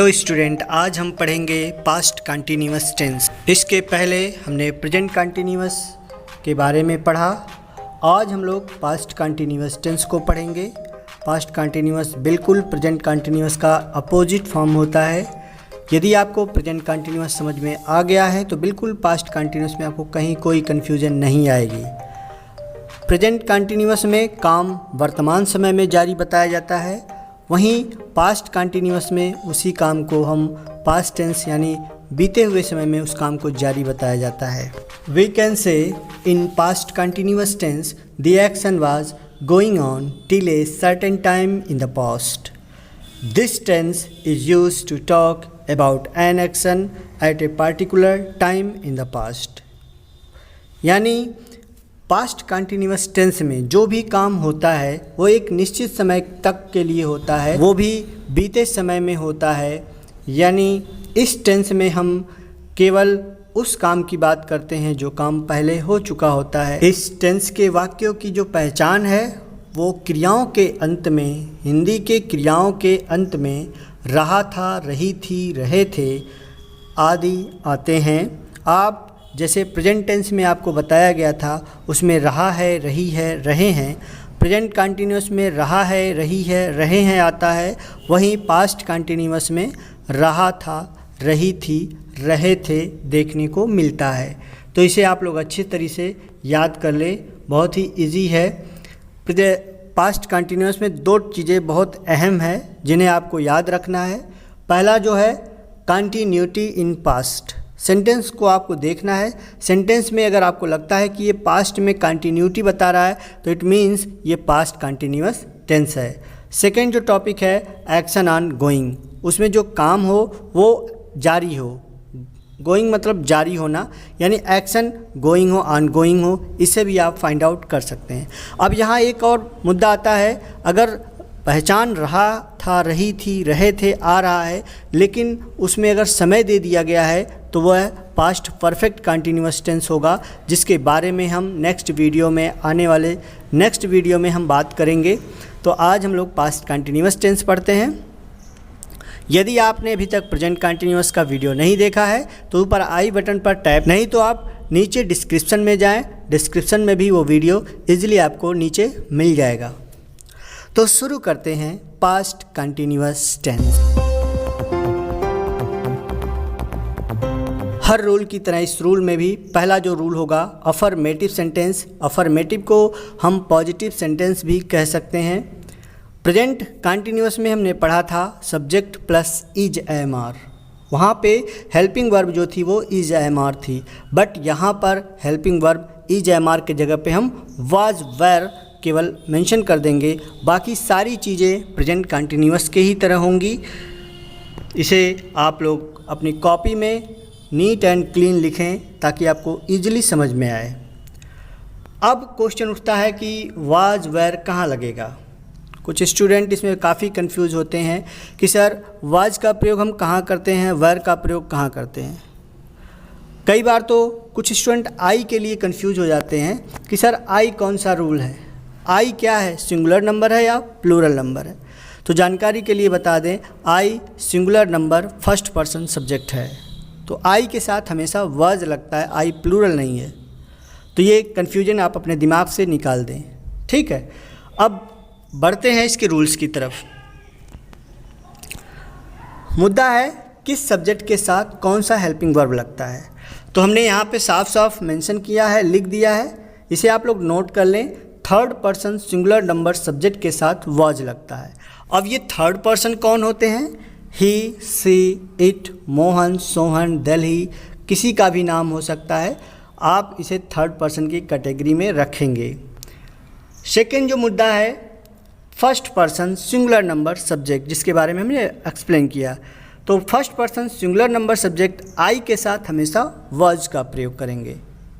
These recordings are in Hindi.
तो स्टूडेंट आज हम पढ़ेंगे पास्ट कंटिन्यूअस टेंस। इसके पहले हमने प्रेजेंट कंटिन्यूअस के बारे में पढ़ा। आज हम लोग पास्ट कंटिन्यूअस टेंस को पढ़ेंगे। पास्ट कंटिन्यूअस बिल्कुल प्रेजेंट कंटिन्यूअस का अपोजिट फॉर्म होता है। यदि आपको प्रेजेंट कंटिन्यूअस समझ में आ गया है तो बिल्कुल पास्ट कंटिन्यूअस में आपको कहीं कोई कन्फ्यूजन नहीं आएगी। प्रेजेंट कंटिन्यूअस में काम वर्तमान समय में जारी बताया जाता है, वहीं पास्ट कंटिन्यूअस में उसी काम को हम पास्ट टेंस यानी बीते हुए समय में उस काम को जारी बताया जाता है। We can say in past continuous tense the action was going on till a certain time in the past. This tense is used to talk about an action at a particular time in the past. यानी पास्ट कंटिन्यूअस टेंस में जो भी काम होता है वो एक निश्चित समय तक के लिए होता है, वो भी बीते समय में होता है। यानी इस टेंस में हम केवल उस काम की बात करते हैं जो काम पहले हो चुका होता है। इस टेंस के वाक्यों की जो पहचान है वो क्रियाओं के अंत में, हिंदी के क्रियाओं के अंत में रहा था, रही थी, रहे थे आदि आते हैं। आप जैसे प्रेजेंट टेंस में आपको बताया गया था उसमें रहा है, रही है, रहे हैं। प्रेजेंट कंटिन्यूअस में रहा है, रही है, रहे हैं आता है, वहीं पास्ट कंटिन्यूअस में रहा था, रही थी, रहे थे देखने को मिलता है। तो इसे आप लोग अच्छी तरीके से याद कर ले, बहुत ही इजी है। पास्ट कंटिन्यूअस में दो चीज़ें बहुत अहम है जिन्हें आपको याद रखना है। पहला जो है कंटिन्यूटी इन पास्ट, सेंटेंस को आपको देखना है। सेंटेंस में अगर आपको लगता है कि ये पास्ट में कंटिन्यूटी बता रहा है तो इट मीन्स ये पास्ट कंटिन्यूअस टेंस है। सेकेंड जो टॉपिक है एक्शन ऑन गोइंग, उसमें जो काम हो वो जारी हो। गोइंग मतलब जारी होना, यानी एक्शन गोइंग हो, ऑन गोइंग हो, इससे भी आप फाइंड आउट कर सकते हैं। अब यहाँ एक और मुद्दा आता है, अगर पहचान रहा था, रही थी, रहे थे आ रहा है लेकिन उसमें अगर समय दे दिया गया है तो वह पास्ट परफेक्ट कंटिन्यूअस टेंस होगा, जिसके बारे में हम नेक्स्ट वीडियो में, आने वाले नेक्स्ट वीडियो में हम बात करेंगे। तो आज हम लोग पास्ट कंटिन्यूअस टेंस पढ़ते हैं। यदि आपने अभी तक प्रेजेंट कंटिन्यूअस का वीडियो नहीं देखा है तो ऊपर आई बटन पर टैप, नहीं तो आप नीचे डिस्क्रिप्शन में जाएं, डिस्क्रिप्शन में भी वो वीडियो ईजिली आपको नीचे मिल जाएगा। तो शुरू करते हैं पास्ट कंटिन्यूअस टेंस। हर रूल की तरह इस रूल में भी पहला जो रूल होगा अफर्मेटिव सेंटेंस। अफर्मेटिव को हम पॉजिटिव सेंटेंस भी कह सकते हैं। प्रेजेंट कंटिन्यूअस में हमने पढ़ा था subject plus is am are, वहाँ पे हेल्पिंग वर्ब जो थी वो इज एम आर थी, बट यहाँ पर helping verb is am are के जगह पे हम वाज वेर केवल मेंशन कर देंगे, बाकी सारी चीज़ें प्रेजेंट कंटिन्यूअस के ही तरह होंगी। इसे आप लोग अपनी कॉपी में नीट एंड क्लीन लिखें ताकि आपको ईजिली समझ में आए। अब क्वेश्चन उठता है कि वाज वेर कहाँ लगेगा। कुछ स्टूडेंट इसमें काफ़ी कंफ्यूज होते हैं कि सर वाज का प्रयोग हम कहाँ करते हैं, वेर का प्रयोग कहाँ करते हैं। कई बार तो कुछ स्टूडेंट आई के लिए कंफ्यूज हो जाते हैं कि सर आई कौन सा रूल है, आई क्या है, सिंगुलर नंबर है या प्लूरल नंबर है। तो जानकारी के लिए बता दें, I singular number first person subject है, तो आई के साथ हमेशा वाज लगता है, आई प्लूरल नहीं है। तो ये कन्फ्यूजन आप अपने दिमाग से निकाल दें, ठीक है। अब बढ़ते हैं इसके रूल्स की तरफ। मुद्दा है किस सब्जेक्ट के साथ कौन सा हेल्पिंग वर्ब लगता है। तो हमने यहाँ पे साफ साफ मेंशन किया है, लिख दिया है, इसे आप लोग नोट कर लें। Third person singular number subject के साथ वाज लगता है। अब ये थर्ड पर्सन कौन होते हैं? ही, सी, इट, मोहन, सोहन, दिल्ली, किसी का भी नाम हो सकता है। आप इसे थर्ड पर्सन की कैटेगरी में रखेंगे। सेकेंड जो मुद्दा है first person singular number subject, जिसके बारे में हमने एक्सप्लेन किया। तो first person singular number subject I के साथ हमेशा वाज का प्रयोग करेंगे,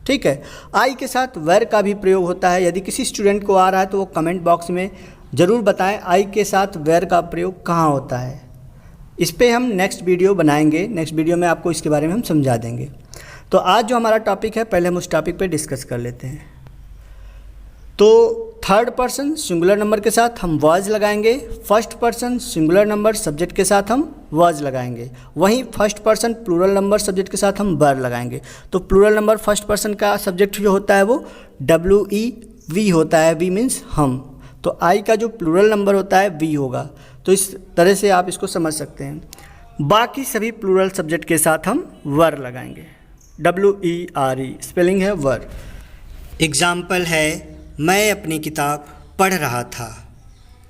ठीक है। आई के साथ वेर का भी प्रयोग होता है। यदि किसी स्टूडेंट को आ रहा है तो वो कमेंट बॉक्स में ज़रूर बताएं आई के साथ वेर का प्रयोग कहाँ होता है। इस पर हम नेक्स्ट वीडियो बनाएंगे, नेक्स्ट वीडियो में आपको इसके बारे में हम समझा देंगे। तो आज जो हमारा टॉपिक है पहले हम उस टॉपिक पे डिस्कस कर लेते हैं। तो थर्ड पर्सन सिंगुलर नंबर के साथ हम वाज लगाएंगे, first person singular number subject के साथ हम वाज लगाएंगे, वहीं first person plural number subject के साथ हम वर लगाएंगे। तो प्लूरल नंबर फर्स्ट पर्सन का सब्जेक्ट जो होता है वो WEV होता है, वी मीन्स हम। तो आई का जो प्लूरल नंबर होता है वी होगा। तो इस तरह से आप इसको समझ सकते हैं। बाकी सभी प्लूरल सब्जेक्ट के साथ हम वर लगाएंगे, WERE स्पेलिंग है वर। एग्जाम्पल है मैं अपनी किताब पढ़ रहा था।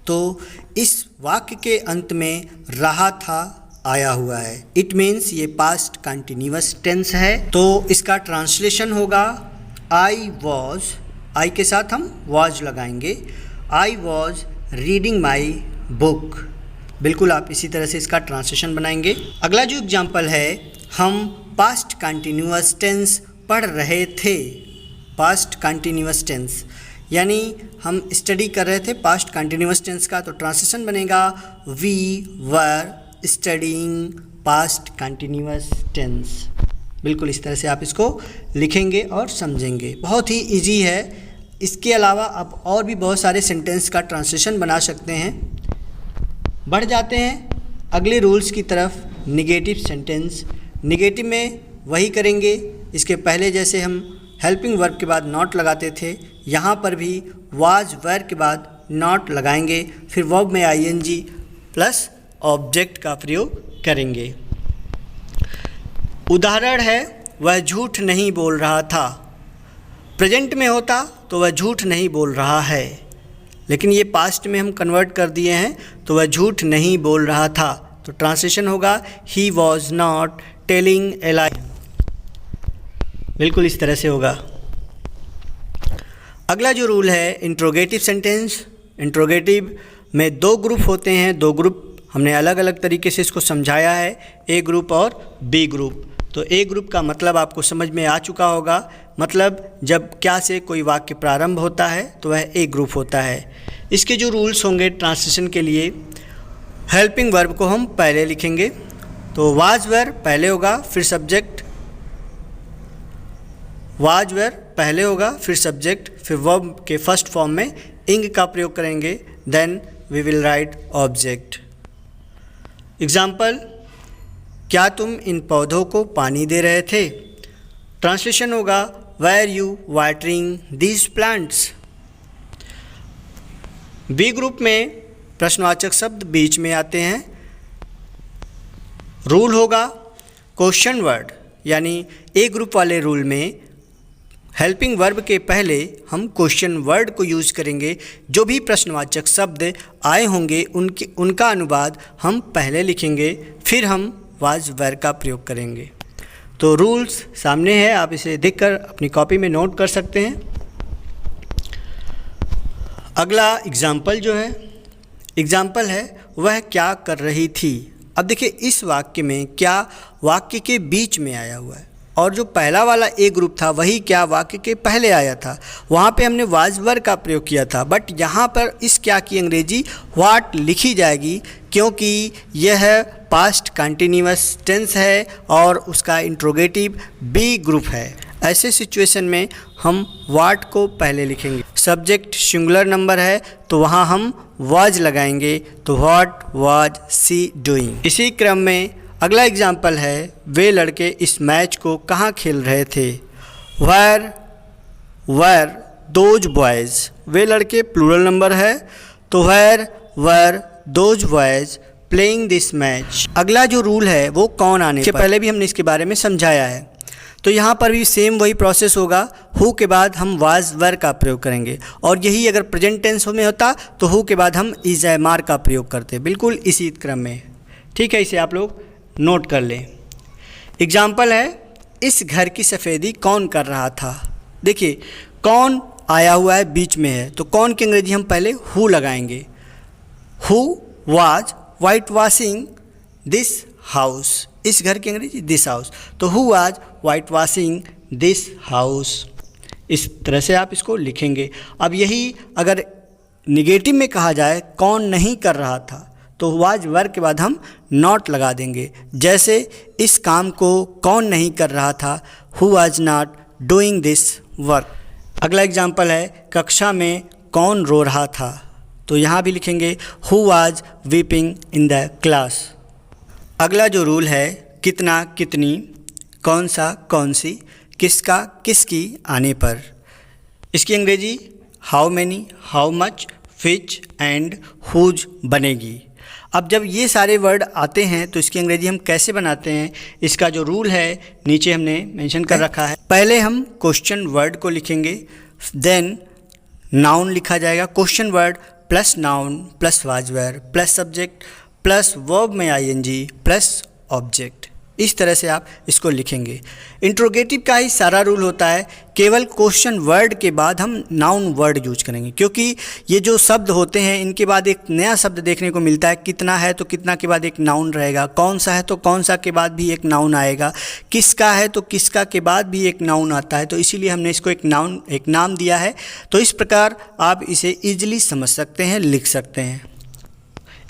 तो इस वाक्य के अंत में रहा था आया हुआ है, इट मीन्स ये पास्ट कंटिन्यूअस टेंस है। तो इसका ट्रांसलेशन होगा आई वॉज, आई के साथ हम वॉज लगाएंगे, I was reading my book. बिल्कुल आप इसी तरह से इसका ट्रांसलेशन बनाएंगे। अगला जो एग्जाम्पल है, हम पास्ट कंटिन्यूअस टेंस पढ़ रहे थे। पास्ट कंटिन्यूअस टेंस यानी हम स्टडी कर रहे थे पास्ट कंटिन्यूअस टेंस का, तो ट्रांसलेशन बनेगा we were studying past continuous tense. बिल्कुल इस तरह से आप इसको लिखेंगे और समझेंगे, बहुत ही इजी है। इसके अलावा आप और भी बहुत सारे सेंटेंस का ट्रांसलेशन बना सकते हैं। बढ़ जाते हैं अगले रूल्स की तरफ, निगेटिव सेंटेंस। निगेटिव में वही करेंगे, इसके पहले जैसे हम हेल्पिंग वर्ब के बाद नॉट लगाते थे, यहाँ पर भी वाज वर के बाद नॉट लगाएंगे, फिर वर्ब में ING प्लस ऑब्जेक्ट का प्रयोग करेंगे। उदाहरण है वह झूठ नहीं बोल रहा था। प्रेजेंट में होता तो वह झूठ नहीं बोल रहा है, लेकिन ये पास्ट में हम कन्वर्ट कर दिए हैं, तो वह झूठ नहीं बोल रहा था। तो ट्रांसलेशन होगा he was not telling a lie. बिल्कुल इस तरह से होगा। अगला जो रूल है इंट्रोगेटिव सेंटेंस। इंट्रोगेटिव में दो ग्रुप होते हैं, दो ग्रुप हमने अलग अलग तरीके से इसको समझाया है, ए ग्रुप और बी ग्रुप। तो ए ग्रुप का मतलब आपको समझ में आ चुका होगा, मतलब जब क्या से कोई वाक्य प्रारंभ होता है तो वह ए ग्रुप होता है। इसके जो रूल्स होंगे ट्रांसलेशन के लिए, हेल्पिंग वर्ब को हम पहले लिखेंगे, तो वाज वर पहले होगा, फिर सब्जेक्ट, वाज वर पहले होगा, फिर सब्जेक्ट, फिर वर्ब के फर्स्ट फॉर्म में इंग का प्रयोग करेंगे, then we will write object. Example, क्या तुम इन पौधों को पानी दे रहे थे? ट्रांसलेशन होगा were you watering these plants. B group में प्रश्नवाचक शब्द बीच में आते हैं। रूल होगा क्वेश्चन वर्ड, यानी ए ग्रुप वाले रूल में हेल्पिंग वर्ब के पहले हम क्वेश्चन वर्ड को यूज़ करेंगे। जो भी प्रश्नवाचक शब्द आए होंगे उनका अनुवाद हम पहले लिखेंगे, फिर हम वाज वर का प्रयोग करेंगे। तो रूल्स सामने है, आप इसे देखकर अपनी कॉपी में नोट कर सकते हैं। अगला एग्जाम्पल जो है, एग्जाम्पल है वह क्या कर रही थी। अब देखिए इस वाक्य में क्या वाक्य के बीच में आया हुआ है, और जो पहला वाला ए ग्रुप था वही क्या वाक्य के पहले आया था, वहाँ पे हमने वाज वर का प्रयोग किया था। बट यहाँ पर इस क्या की अंग्रेजी व्हाट लिखी जाएगी, क्योंकि यह पास्ट कंटिन्यूअस टेंस है और उसका इंट्रोगेटिव बी ग्रुप है। ऐसे सिचुएशन में हम व्हाट को पहले लिखेंगे। सब्जेक्ट सिंगुलर नंबर है तो वहाँ हम वाज लगाएंगे, तो व्हाट वाज सी डूइंग। इसी क्रम में अगला एग्जाम्पल है वे लड़के इस मैच को कहाँ खेल रहे थे। वेर दोज बॉयज़, वे लड़के प्लूरल नंबर है तो were those boys playing this match. अगला जो रूल है वो कौन आने के पहले भी हमने इसके बारे में समझाया है, तो यहाँ पर भी सेम वही प्रोसेस होगा। हु के बाद हम वाज वर का प्रयोग करेंगे, और यही अगर प्रेजेंट टेंस में होता तो हु के बाद हम इज ए मार का प्रयोग करते, बिल्कुल इसी क्रम में। ठीक है, इसे आप लोग नोट कर लें। एग्जाम्पल है इस घर की सफ़ेदी कौन कर रहा था। देखिए कौन आया हुआ है बीच में है, तो कौन की अंग्रेजी हम पहले हु लगाएंगे। Who was white washing this house, इस घर की अंग्रेजी दिस हाउस, तो who was white washing this house. इस तरह से आप इसको लिखेंगे। अब यही अगर निगेटिव में कहा जाए कौन नहीं कर रहा था, तो वाज वर के बाद हम नॉट लगा देंगे। जैसे इस काम को कौन नहीं कर रहा था, who was not doing this work. अगला एग्जाम्पल है कक्षा में कौन रो रहा था, तो यहाँ भी लिखेंगे who was weeping in the class. अगला जो रूल है कितना कितनी, कौन सा कौन सी, किसका किसकी आने पर, इसकी अंग्रेजी how many, how much, which and whose बनेगी। अब जब ये सारे वर्ड आते हैं तो इसकी अंग्रेजी हम कैसे बनाते हैं, इसका जो रूल है नीचे हमने मेंशन कर रखा है। पहले हम क्वेश्चन वर्ड को लिखेंगे, देन नाउन लिखा जाएगा, question word plus noun plus was were plus subject plus verb में आईएनजी प्लस ऑब्जेक्ट। इस तरह से आप इसको लिखेंगे। इंट्रोगेटिव का ही सारा रूल होता है, केवल क्वेश्चन वर्ड के बाद हम नाउन वर्ड यूज करेंगे, क्योंकि ये जो शब्द होते हैं इनके बाद एक नया शब्द देखने को मिलता है। कितना है तो कितना के बाद एक नाउन रहेगा, कौन सा है तो कौन सा के बाद भी एक नाउन आएगा, किसका है तो किसका के बाद भी एक नाउन आता है। तो इसीलिए हमने इसको एक नाम दिया है। तो इस प्रकार आप इसे ईजिली समझ सकते हैं, लिख सकते हैं।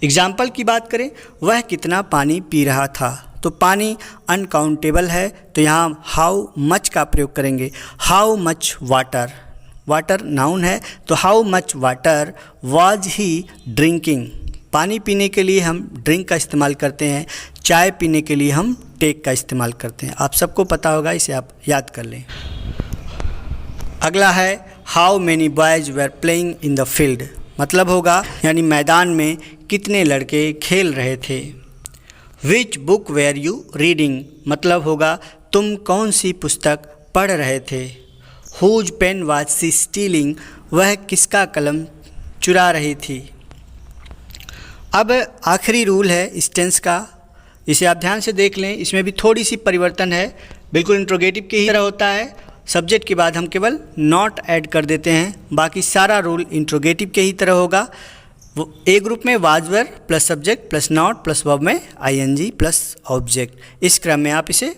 एग्जाम्पल की बात करें, वह कितना पानी पी रहा था, तो पानी अनकाउंटेबल है, तो यहाँ हाउ मच का प्रयोग करेंगे। How much water, water noun है तो how much water was he drinking. पानी पीने के लिए हम ड्रिंक का इस्तेमाल करते हैं, चाय पीने के लिए हम टेक का इस्तेमाल करते हैं। आप सबको पता होगा, इसे आप याद कर लें। अगला है how many boys were playing in the field, मतलब होगा यानी मैदान में कितने लड़के खेल रहे थे। Which book were you reading, मतलब होगा तुम कौन सी पुस्तक पढ़ रहे थे। Whose pen was she stealing, वह किसका कलम चुरा रही थी। अब आखिरी रूल है इस टेंस का, इसे आप ध्यान से देख लें। इसमें भी थोड़ी सी परिवर्तन है, बिल्कुल इंट्रोगेटिव के ही तरह होता है। सब्जेक्ट के बाद हम केवल नॉट ऐड कर देते हैं, बाकी सारा रूल इंट्रोगेटिव के ही तरह होगा। ए ग्रुप में was were plus subject plus not plus verb में आईएनजी प्लस ऑब्जेक्ट, इस क्रम में आप इसे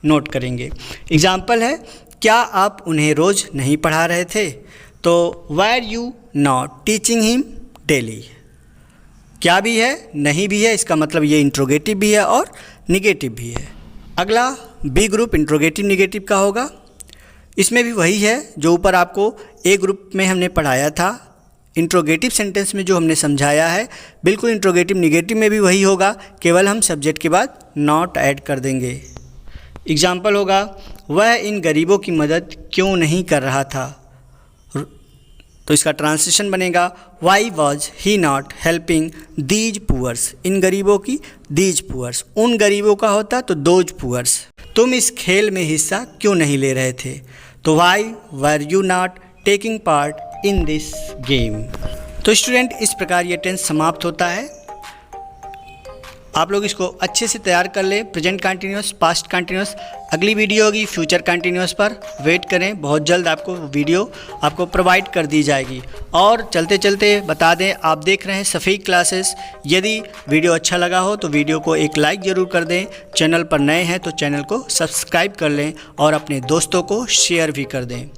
नोट करेंगे। एग्जाम्पल है, क्या आप उन्हें रोज़ नहीं पढ़ा रहे थे, तो wire you not teaching him daily. क्या भी है नहीं भी है, इसका मतलब ये इंट्रोगेटिव भी है और निगेटिव भी है। अगला बी ग्रुप इंट्रोगेटिव निगेटिव का होगा। इसमें भी वही है जो ऊपर आपको ए ग्रुप में हमने पढ़ाया था। इंट्रोगेटिव सेंटेंस में जो हमने समझाया है बिल्कुल इंट्रोगेटिव निगेटिव में भी वही होगा, केवल हम सब्जेक्ट के बाद नॉट ऐड कर देंगे। एग्जाम्पल होगा, वह इन गरीबों की मदद क्यों नहीं कर रहा था, तो इसका ट्रांसलेशन बनेगा why was he not helping these poors. इन गरीबों की दीज पुअर्स, उन गरीबों का होता तो दोज पुअर्स। तुम इस खेल में हिस्सा क्यों नहीं ले रहे थे, तो why were you not taking part in this game. तो स्टूडेंट, इस प्रकार ये टेंस समाप्त होता है। आप लोग इसको अच्छे से तैयार कर लें, प्रेजेंट कंटिन्यूअस, पास्ट कंटिन्यूअस। अगली वीडियो होगी फ्यूचर कंटिन्यूअस पर, वेट करें, बहुत जल्द आपको वीडियो आपको प्रोवाइड कर दी जाएगी। और चलते चलते बता दें, आप देख रहे हैं सफ़ीक क्लासेस। यदि वीडियो अच्छा लगा हो तो वीडियो को एक लाइक ज़रूर कर दें, चैनल पर नए हैं तो चैनल को सब्सक्राइब कर लें और अपने दोस्तों को शेयर भी कर दें।